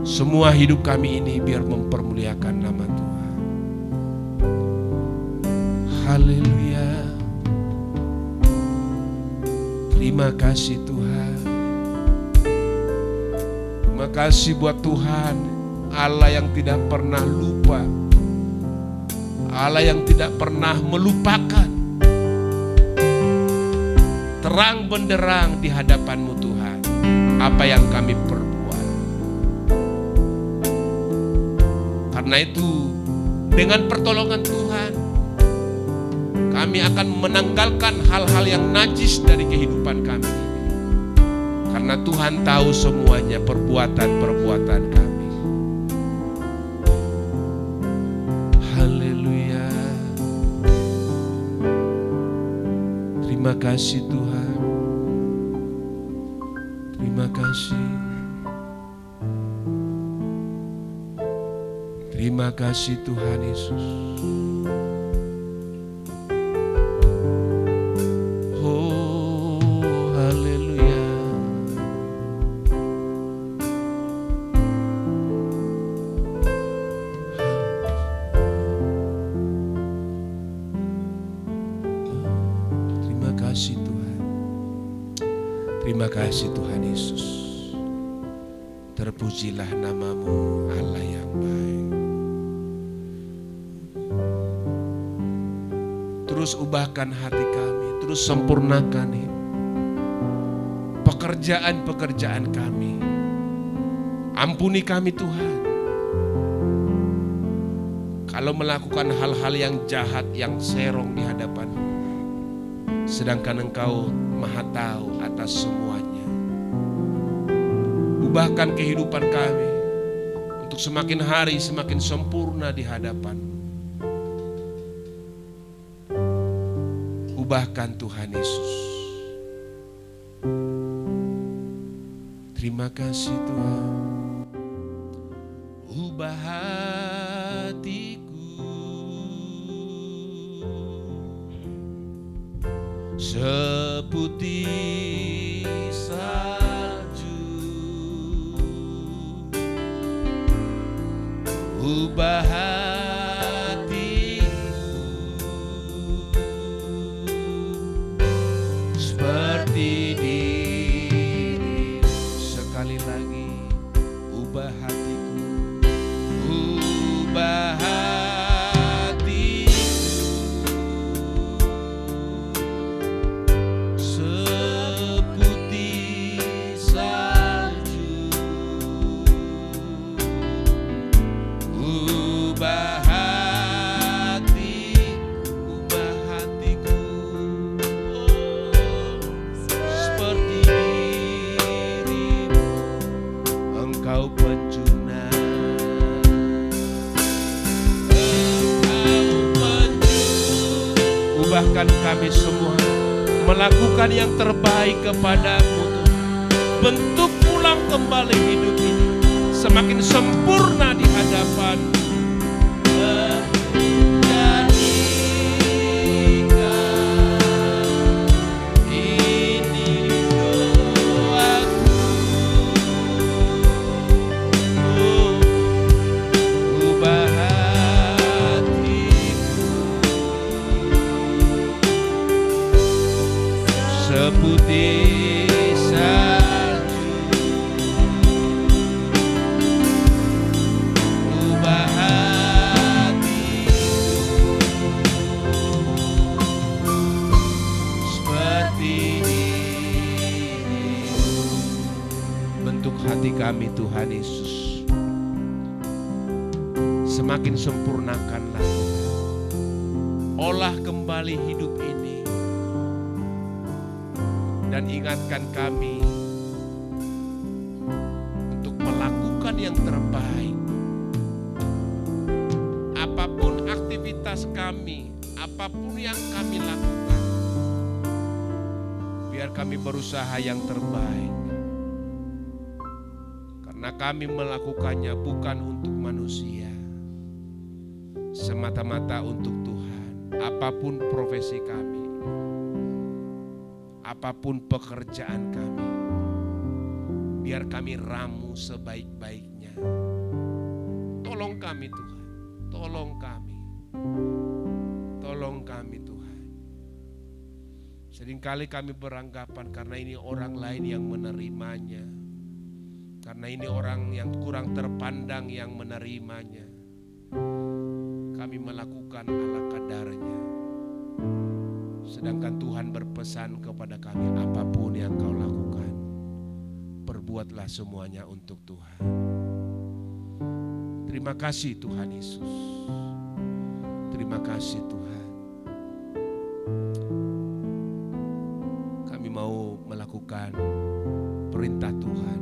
Semua hidup kami ini biar mempermuliakan nama Tuhan. Haleluya. Terima kasih Tuhan. Terima kasih buat Tuhan, Allah yang tidak pernah lupa, Allah yang tidak pernah melupakan. Terang benderang di hadapan-Mu Tuhan, apa yang kami perbuat. Karena itu, dengan pertolongan Tuhan, kami akan menanggalkan hal-hal yang najis dari kehidupan kami. Karena Tuhan tahu semuanya perbuatan-perbuatan kami. Haleluya. Terima kasih Tuhan. Terima kasih. Terima kasih Tuhan Yesus. Terima kasih Tuhan Yesus. Terpujilah nama-Mu Allah yang baik. Terus ubahkan hati kami, terus sempurnakan pekerjaan-pekerjaan kami. Ampuni kami Tuhan, kalau melakukan hal-hal yang jahat, yang serong di hadapan-Mu, sedangkan Engkau Maha tahu atas semuanya. Ubahkan kehidupan kami untuk semakin hari semakin sempurna di hadapan-Mu. Ubahkan Tuhan Yesus. Terima kasih Tuhan. Ubah hatiku seputih salju, ubah hatiku ingatkan kami semua melakukan yang terbaik kepadamu Tuhan. Bentuk ulang kembali hidup ini semakin sempurna di hadapan. Seputih salju, ubah hatiku seperti ini. Bentuk hati kami Tuhan Yesus, semakin sempurnakanlah Tuhan. Olah kembali hidup ini dan ingatkan kami untuk melakukan yang terbaik. Apapun aktivitas kami, apapun yang kami lakukan, biar kami berusaha yang terbaik. Karena kami melakukannya bukan untuk manusia, semata-mata untuk Tuhan. Apapun profesi kami, apapun pekerjaan kami, biar kami ramu sebaik-baiknya. Tolong kami Tuhan, tolong kami. Tolong kami Tuhan. Seringkali kami beranggapan karena ini orang lain yang menerimanya, karena ini orang yang kurang terpandang yang menerimanya, kami melakukan ala kadarnya. Sedangkan Tuhan berpesan kepada kami, apapun yang kau lakukan, perbuatlah semuanya untuk Tuhan. Terima kasih Tuhan Yesus. Terima kasih Tuhan. Kami mau melakukan perintah Tuhan,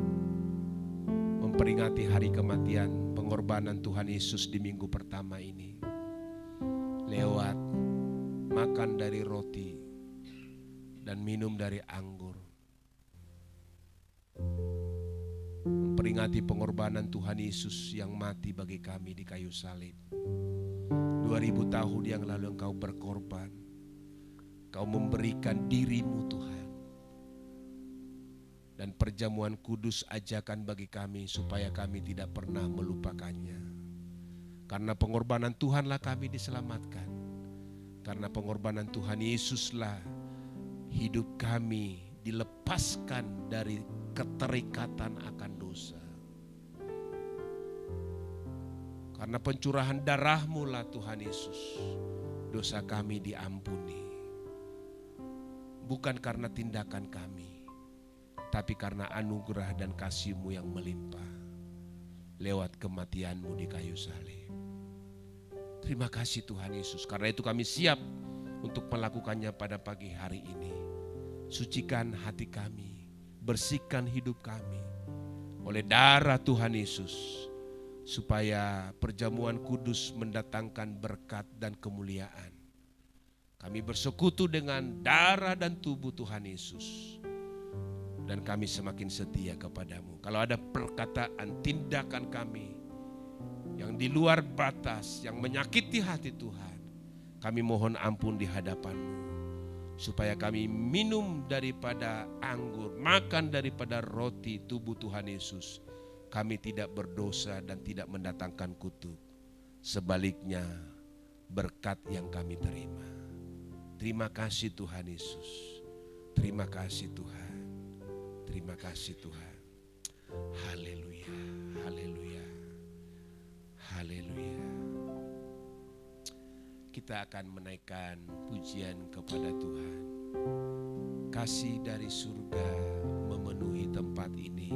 memperingati hari kematian pengorbanan Tuhan Yesus di minggu pertama ini, lewat makan dari roti dan minum dari anggur. Memperingati pengorbanan Tuhan Yesus yang mati bagi kami di kayu salib. 2000 tahun yang lalu Engkau berkorban. Kau memberikan dirimu Tuhan. Dan perjamuan kudus ajakan bagi kami supaya kami tidak pernah melupakannya. Karena pengorbanan Tuhanlah kami diselamatkan. Karena pengorbanan Tuhan Yesuslah hidup kami dilepaskan dari keterikatan akan dosa. Karena pencurahan darah-Mu lah Tuhan Yesus, dosa kami diampuni. Bukan karena tindakan kami, tapi karena anugerah dan kasih-Mu yang melimpah lewat kematian-Mu di kayu salib. Terima kasih Tuhan Yesus. Karena itu kami siap untuk melakukannya pada pagi hari ini. Sucikan hati kami, bersihkan hidup kami oleh darah Tuhan Yesus, supaya perjamuan kudus mendatangkan berkat dan kemuliaan. Kami bersekutu dengan darah dan tubuh Tuhan Yesus, dan kami semakin setia kepadamu. Kalau ada perkataan, tindakan kami yang di luar batas, yang menyakiti hati Tuhan, kami mohon ampun di hadapan-Mu, supaya kami minum daripada anggur, makan daripada roti tubuh Tuhan Yesus, kami tidak berdosa dan tidak mendatangkan kutuk. Sebaliknya, berkat yang kami terima. Terima kasih Tuhan Yesus. Terima kasih Tuhan. Terima kasih Tuhan. Haleluya, haleluya. Haleluya. Kita akan menaikkan pujian kepada Tuhan. Kasih dari surga memenuhi tempat ini.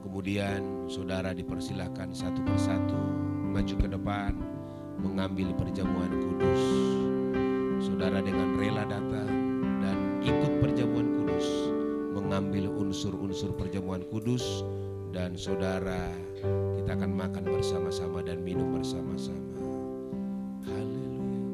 Kemudian saudara dipersilakan satu persatu maju ke depan mengambil perjamuan kudus. Saudara dengan rela datang dan ikut perjamuan kudus, mengambil unsur-unsur perjamuan kudus, dan saudara, kita akan makan bersama-sama dan minum bersama-sama. Haleluya.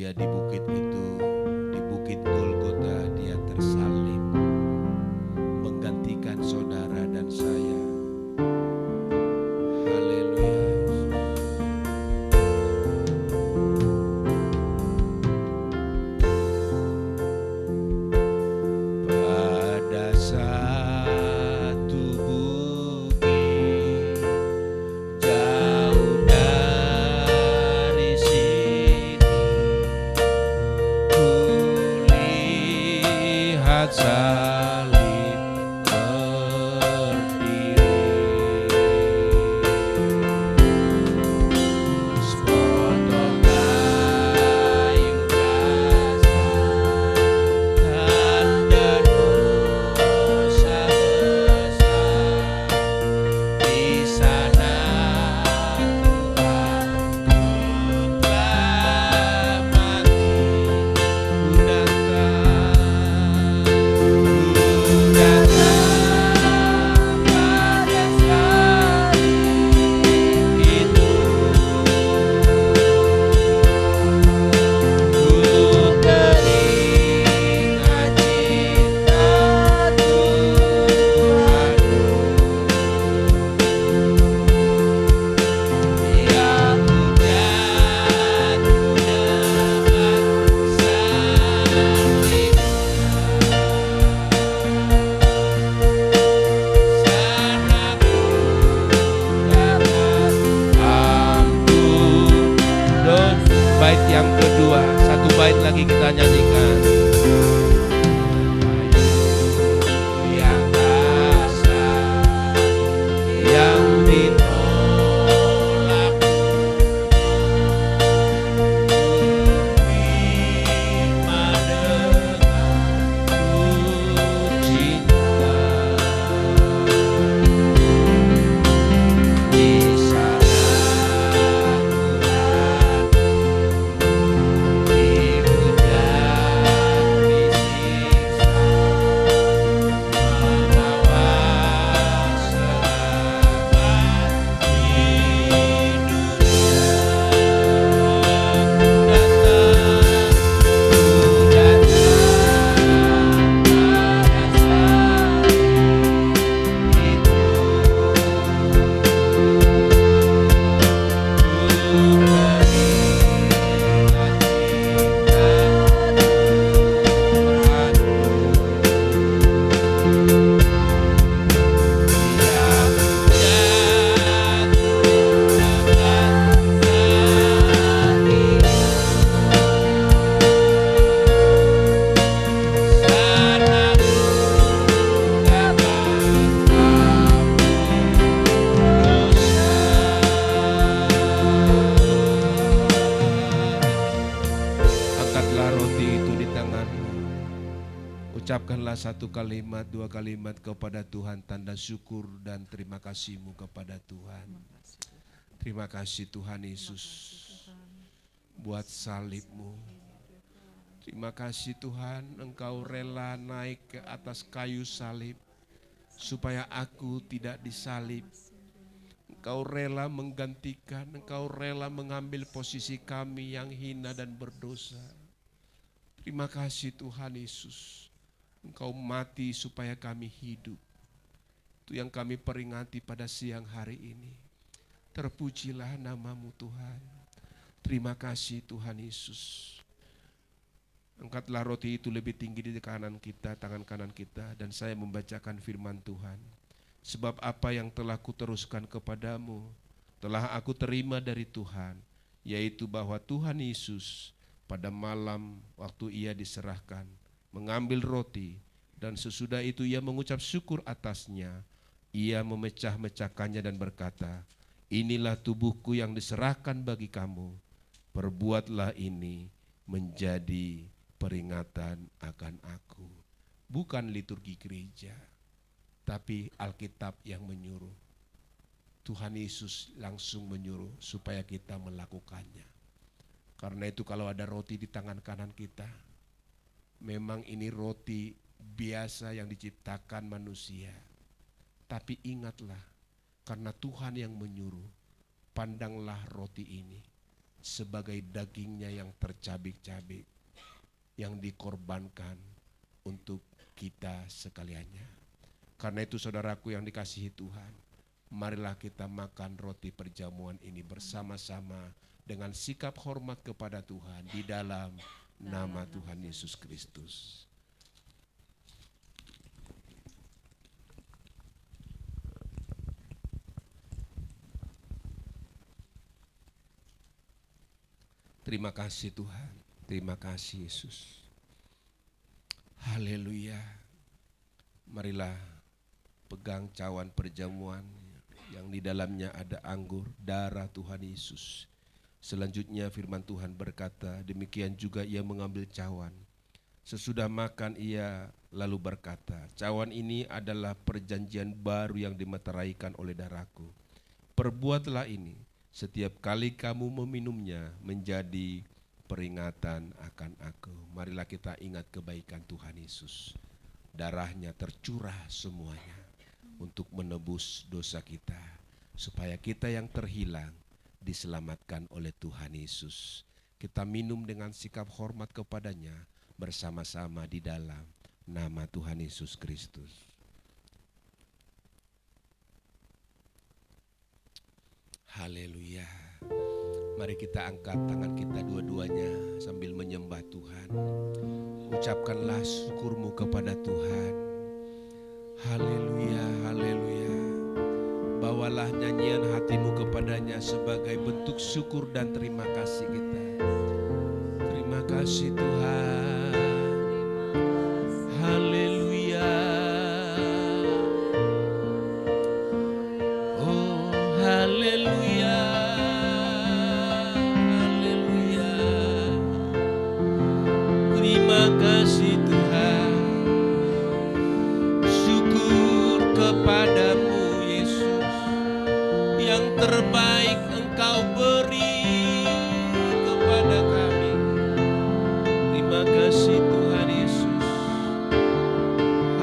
Dia di bukit itu, di bukit Golgota, dia tersalib menggantikan saudara dan saya. Haleluya. Pada satu bukit jauh dari sini, kulihat salib berdiri, sepotong kayu kasar, tanda dosa besar. Di sana Tuhan telah mati, ku datang pada salib itu, ku teringat cinta Tuhan yang hujan dengan salibnya. Sana ku dapat ampun dosa. Bait yang kedua, satu bait lagi kita nyanyikan. Yang kasar, yang ditolak, terima dengan cinta. Di sana dihujat, disiksa, membawa selamat di dunia. Ku datang pada salib itu, angkatlah roti itu di tanganmu. Ucapkanlah satu kalimat, dua kalimat kepada Tuhan, tanda syukur dan terima kasihmu kepada Tuhan. Terima kasih Tuhan Yesus buat salibmu. Terima kasih Tuhan, Engkau rela naik ke atas kayu salib supaya aku tidak disalib. Engkau rela menggantikan, Engkau rela mengambil posisi kami yang hina dan berdosa. Terima kasih Tuhan Yesus, Engkau mati supaya kami hidup. Itu yang kami peringati pada siang hari ini. Terpujilah namamu Tuhan. Terima kasih Tuhan Yesus. Angkatlah roti itu lebih tinggi di kanan kita, tangan kanan kita, dan saya membacakan firman Tuhan. Sebab apa yang telah kuteruskan kepadamu telah aku terima dari Tuhan, yaitu bahwa Tuhan Yesus pada malam waktu ia diserahkan mengambil roti, dan sesudah itu ia mengucap syukur atasnya. Ia memecah-mecahkannya dan berkata, inilah tubuhku yang diserahkan bagi kamu. Perbuatlah ini menjadi peringatan akan aku. Bukan liturgi gereja, tapi Alkitab yang menyuruh. Tuhan Yesus langsung menyuruh supaya kita melakukannya. Karena itu kalau ada roti di tangan kanan kita, memang ini roti biasa yang diciptakan manusia. Tapi ingatlah, karena Tuhan yang menyuruh, pandanglah roti ini. sebagai dagingnya yang tercabik-cabik, yang dikorbankan untuk kita sekaliannya. Karena itu saudaraku yang dikasihi Tuhan, marilah kita makan roti perjamuan ini bersama-sama dengan sikap hormat kepada Tuhan di dalam nama Tuhan Yesus Kristus. Terima kasih Tuhan, terima kasih Yesus. Haleluya. Marilah pegang cawan perjamuan yang di dalamnya ada anggur, darah Tuhan Yesus. Selanjutnya firman Tuhan berkata, demikian juga ia mengambil cawan. Sesudah makan ia lalu berkata, cawan ini adalah perjanjian baru yang dimeteraikan oleh darahku. Perbuatlah ini setiap kali kamu meminumnya menjadi peringatan akan aku. Marilah kita ingat kebaikan Tuhan Yesus. Darahnya tercurah semuanya untuk menebus dosa kita, supaya kita yang terhilang diselamatkan oleh Tuhan Yesus. Kita minum dengan sikap hormat kepadanya bersama-sama di dalam nama Tuhan Yesus Kristus. Haleluya. Mari kita angkat tangan kita dua-duanya sambil menyembah Tuhan. Ucapkanlah syukurmu kepada Tuhan. Haleluya, haleluya. Bawalah nyanyian hatimu kepadanya sebagai bentuk syukur dan terima kasih kita. Terima kasih Tuhan. Haleluya. Oh, haleluya. Haleluya. Terima kasih Tuhan. Syukur kepadamu Yesus. Yang terbaik Engkau beri kepada kami. Terima kasih Tuhan Yesus.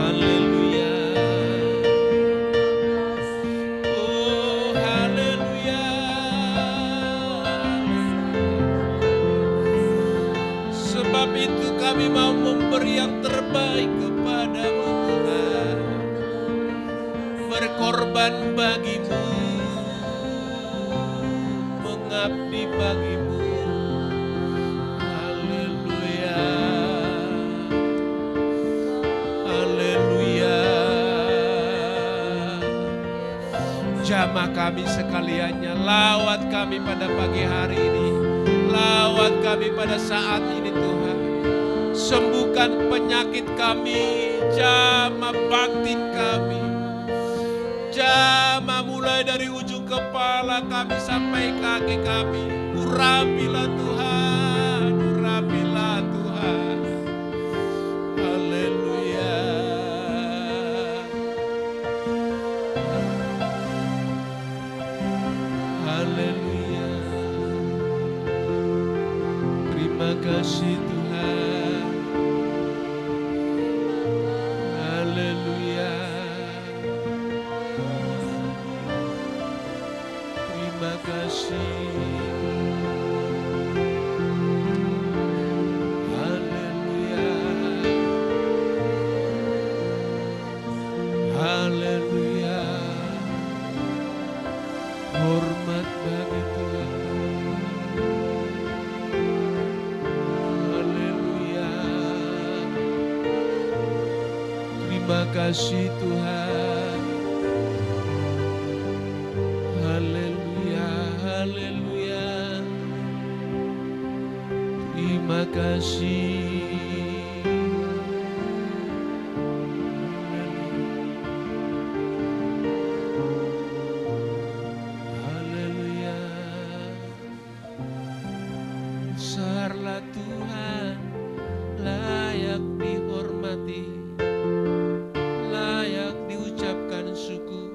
Haleluya. Oh haleluya. Sebab itu kami mau memberi yang terbaik kepadamu Tuhan. Berkorban bagimu, mengabdi bagimu. Haleluya. Haleluya. Jamah kami sekaliannya, lawat kami pada pagi hari ini. Lawat kami pada saat ini Tuhan. Sembuhkan penyakit kami, jamah batin kami. Jamah mulai dari ujung kepala kami sampai kaki kami. Urapilah Tuhan, urapilah Tuhan. Haleluya. Haleluya. Terima kasih Tuhan. Haleluya. Terima kasih. Haleluya. Haleluya. Hormat bagi Tuhan. Haleluya. Terima kasih Tuhan. Haleluya, haleluya. Terima kasih. Haleluya. Besarlah Tuhan, layak dihormati, layak diucapkan syukur,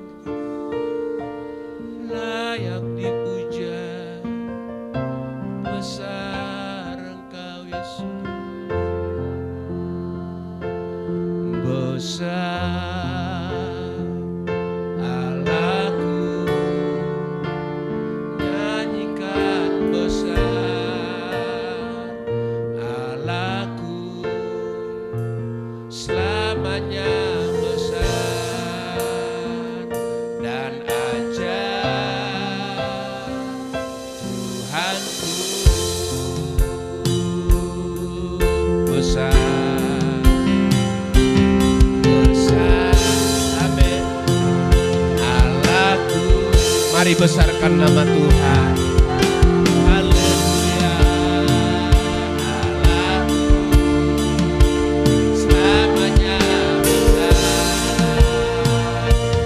layak dipuja. Besar Engkau Yesus. Mari besarkan nama Tuhan. Haleluya. Allahku selamanya besar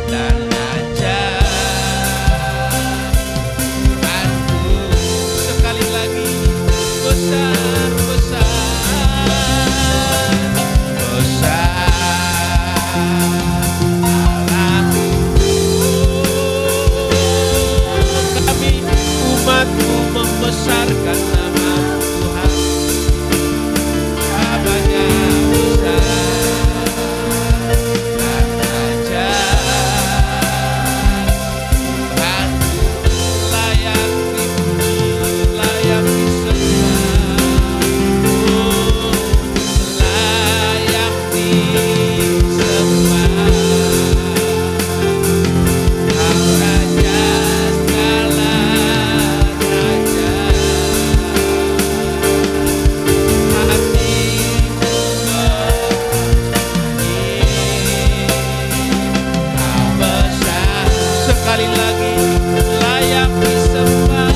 dan ajaib. Tuhanku sekali lagi besar, besar, besar. Umatmu membesarkan nama Tuhan. Namanya besar dan ajaib. Tuhanku layak dipuji, layak disembah, layak disembah. Sekali lagi layak disembah,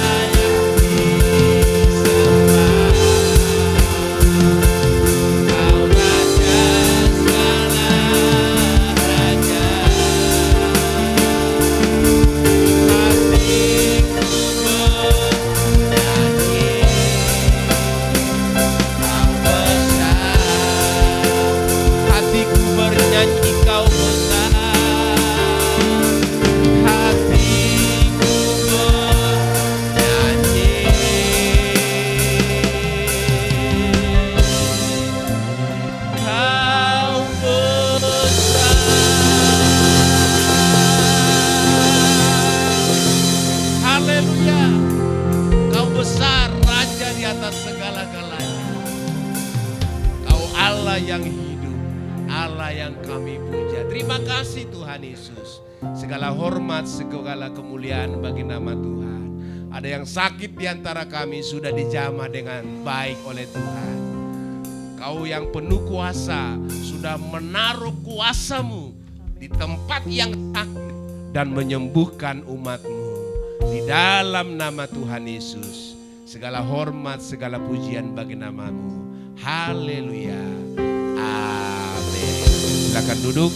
layak disembah. Kau raja segala raja, hatiku bernyanyi. Kau besar, hatiku bernyanyi, kau besar. Hatiku bernyanyi. Kau besar. Haleluya. Kau besar, Raja di atas segala-galanya. Kau Allah yang hidup, Allah yang kami puja. Terima kasih Tuhan Yesus. Segala hormat, segala kemuliaan bagi nama Tuhan. Ada yang sakit di antara kami sudah dijamah dengan baik oleh Tuhan. Kau yang penuh kuasa sudah menaruh kuasa-Mu di tempat yang sakit dan menyembuhkan umat-Mu. Di dalam nama Tuhan Yesus, segala hormat, segala pujian bagi nama-Mu. Haleluya. Amin. Silakan duduk.